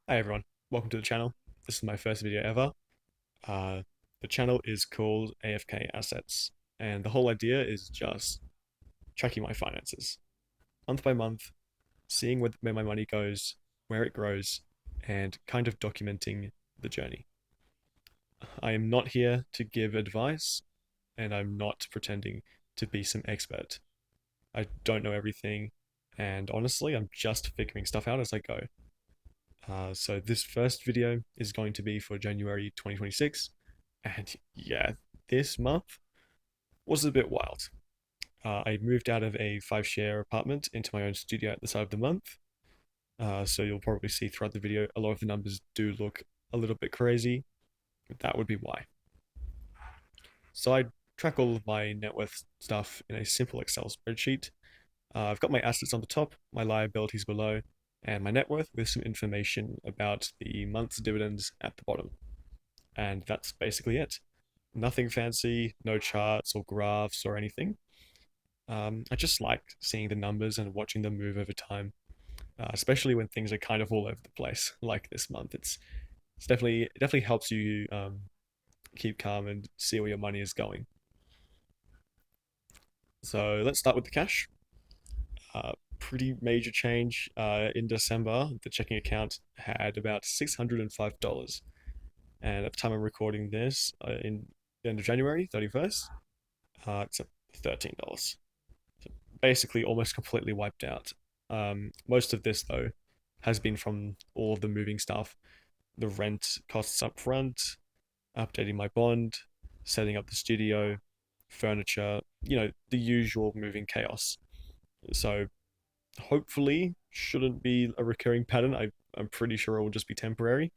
Hi everyone, welcome to the channel. This is my first video ever. Uh, the channel is called AFK Assets, and the whole idea is just tracking my finances month by month, seeing where my money goes, where it grows, and kind of documenting the journey. I am not here to give advice, and I'm not pretending to be some expert. I don't know everything, and honestly, I'm just figuring stuff out as I go. So this first video is going to be for January 2026, and yeah, this month was a bit wild. I moved out of a 5 share apartment into my own studio at the start of the month, so you'll probably see throughout the video a lot of the numbers do look a little bit crazy. That would be why. So I track all of my net worth stuff in a simple Excel spreadsheet. I've got my assets on the top, my liabilities below, and my net worth with some information about the month's dividends at the bottom. And that's basically it. Nothing fancy, no charts or graphs or anything. I just like seeing the numbers and watching them move over time, especially when things are kind of all over the place, like this month. It definitely helps you keep calm and see where your money is going. So let's start with the cash. Pretty major change. In December, the checking account had about $605, and at the time I'm recording this, in the end of January 31st, it's at $13. So basically, almost completely wiped out. Most of this though has been from all of the moving stuff, the rent costs up front, updating my bond, setting up the studio, furniture, the usual moving chaos. So hopefully shouldn't be a recurring pattern. I'm pretty sure it will just be temporary.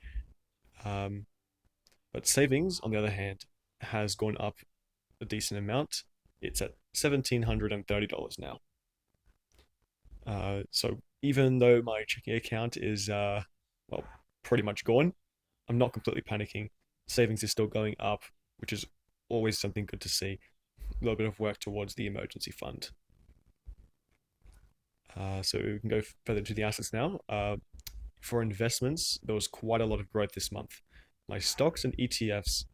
Um, but savings, on the other hand, has gone up a decent amount. It's at $1,730 now. So even though my checking account is well pretty much gone, I'm not completely panicking. Savings is still going up, which is always something good to see. A little bit of work towards the emergency fund. So we can go further to the assets now. For investments, there was quite a lot of growth this month. My stocks and ETFs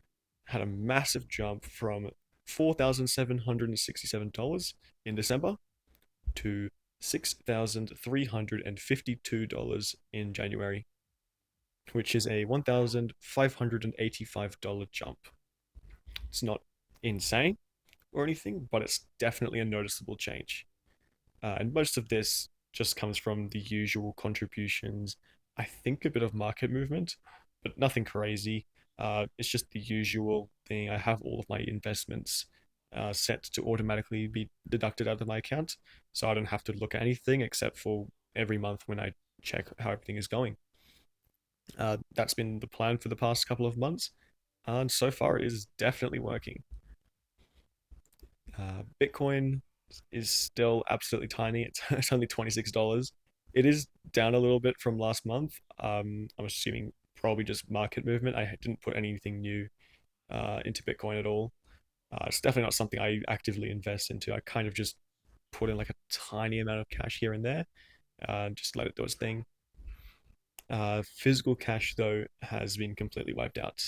had a massive jump from $4,767 in December to $6,352 in January, which is a $1,585 jump. It's not insane or anything, but it's definitely a noticeable change. And most of this just comes from the usual contributions. I think a bit of market movement, but nothing crazy. It's just the usual thing. I have all of my investments set to automatically be deducted out of my account, so I don't have to look at anything except for every month when I check how everything is going. That's been the plan for the past couple of months, and so far it is definitely working. Bitcoin is still absolutely tiny. It's only $26. It is down a little bit from last month. I'm assuming probably just market movement. I didn't put anything new into Bitcoin at all. It's definitely not something I actively invest into. I kind of just put in like a tiny amount of cash here and there, just let it do its thing. Physical cash though has been completely wiped out.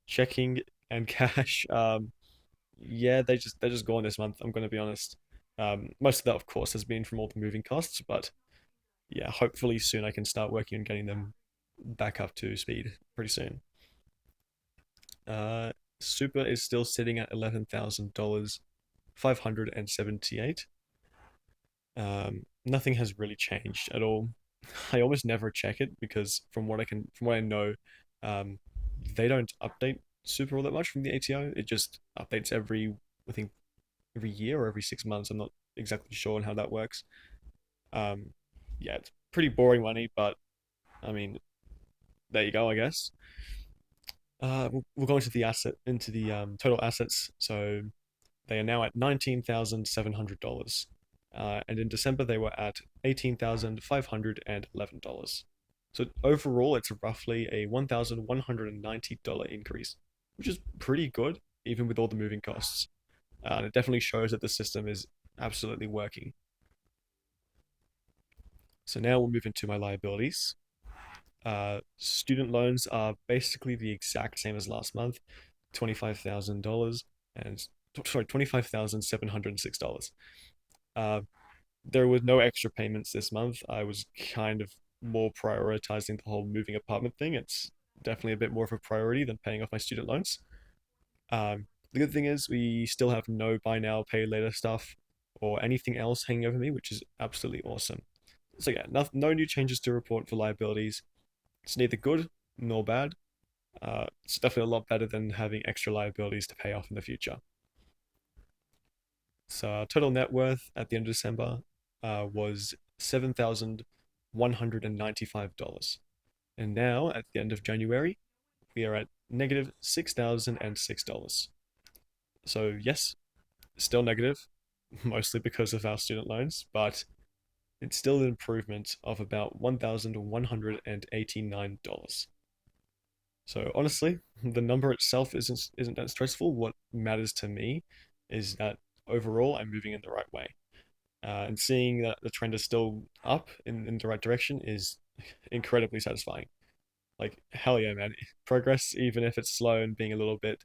Checking and cash, yeah, they're just gone this month. I'm going to be honest. Most of that, of course, has been from all the moving costs, but yeah, hopefully soon I can start working on getting them back up to speed pretty soon. Uh, Super is still sitting at $11,000, 578. Nothing has really changed at all. I almost never check it because from what I know, um, they don't update Super all that much from the ATO. It just updates I think, every year or every 6 months. I'm not exactly sure on how that works. Um, yeah, it's pretty boring money, but I mean, there you go, I guess. We'll go into the total assets. So they are now at $19,700. And in December, they were at $18,511. So overall, it's roughly a $1,190 increase, which is pretty good, even with all the moving costs. And it definitely shows that the system is absolutely working. So now we'll move into my liabilities. Student loans are basically the exact same as last month, $25,000 and sorry, $25,706. Uh, there were no extra payments this month. I was kind of more prioritizing the whole moving apartment thing. It's definitely a bit more of a priority than paying off my student loans. The good thing is we still have no buy now, pay later stuff or anything else hanging over me, which is absolutely awesome. So yeah, no new changes to report for liabilities. It's neither good nor bad. It's definitely a lot better than having extra liabilities to pay off in the future. So our total net worth at the end of December was $7,195. And now at the end of January, we are at negative $6,006. So yes, still negative, mostly because of our student loans, but it's still an improvement of about $1,189. So honestly, the number itself isn't that stressful. What matters to me is that overall I'm moving in the right way. And seeing that the trend is still up in the right direction is incredibly satisfying. Like hell yeah, man. Progress, even if it's slow and being a little bit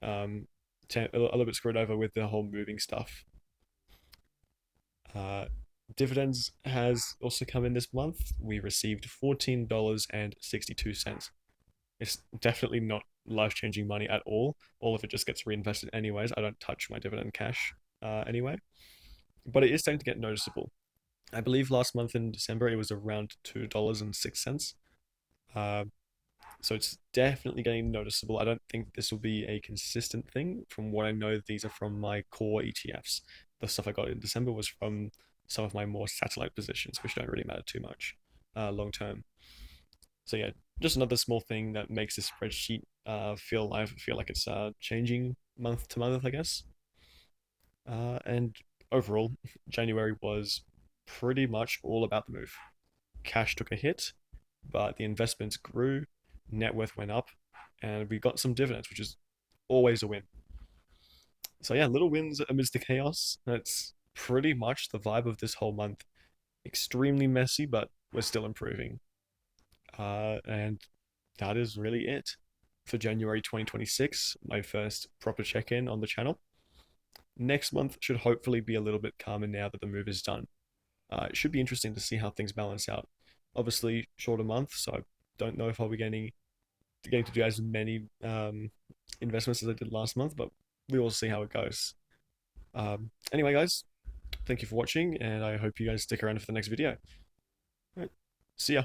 um a little bit screwed over with the whole moving stuff. Uh, Dividends has also come in this month. We received $14.62. It's definitely not life-changing money at all. All of it just gets reinvested anyways. I don't touch my dividend cash anyway. But it is starting to get noticeable. I believe last month in December it was around $2.06. Uh, so it's definitely getting noticeable. I don't think this will be a consistent thing. From what I know, these are from my core ETFs. The stuff I got in December was from some of my more satellite positions, which don't really matter too much long term. So yeah, just another small thing that makes this spreadsheet feel alive, feel like it's changing month to month, I guess. And overall, January was pretty much all about the move. Cash took a hit, but the investments grew, net worth went up, and we got some dividends, which is always a win. So yeah, little wins amidst the chaos. That's pretty much the vibe of this whole month. Extremely messy, but we're still improving. And that is really it for January 2026, my first proper check-in on the channel. Next month should hopefully be a little bit calmer now that the move is done. It should be interesting to see how things balance out. Obviously, shorter month, so I don't know if I'll be getting to do as many investments as I did last month, but we will see how it goes. Anyway, guys, thank you for watching, and I hope you guys stick around for the next video. All right, see ya.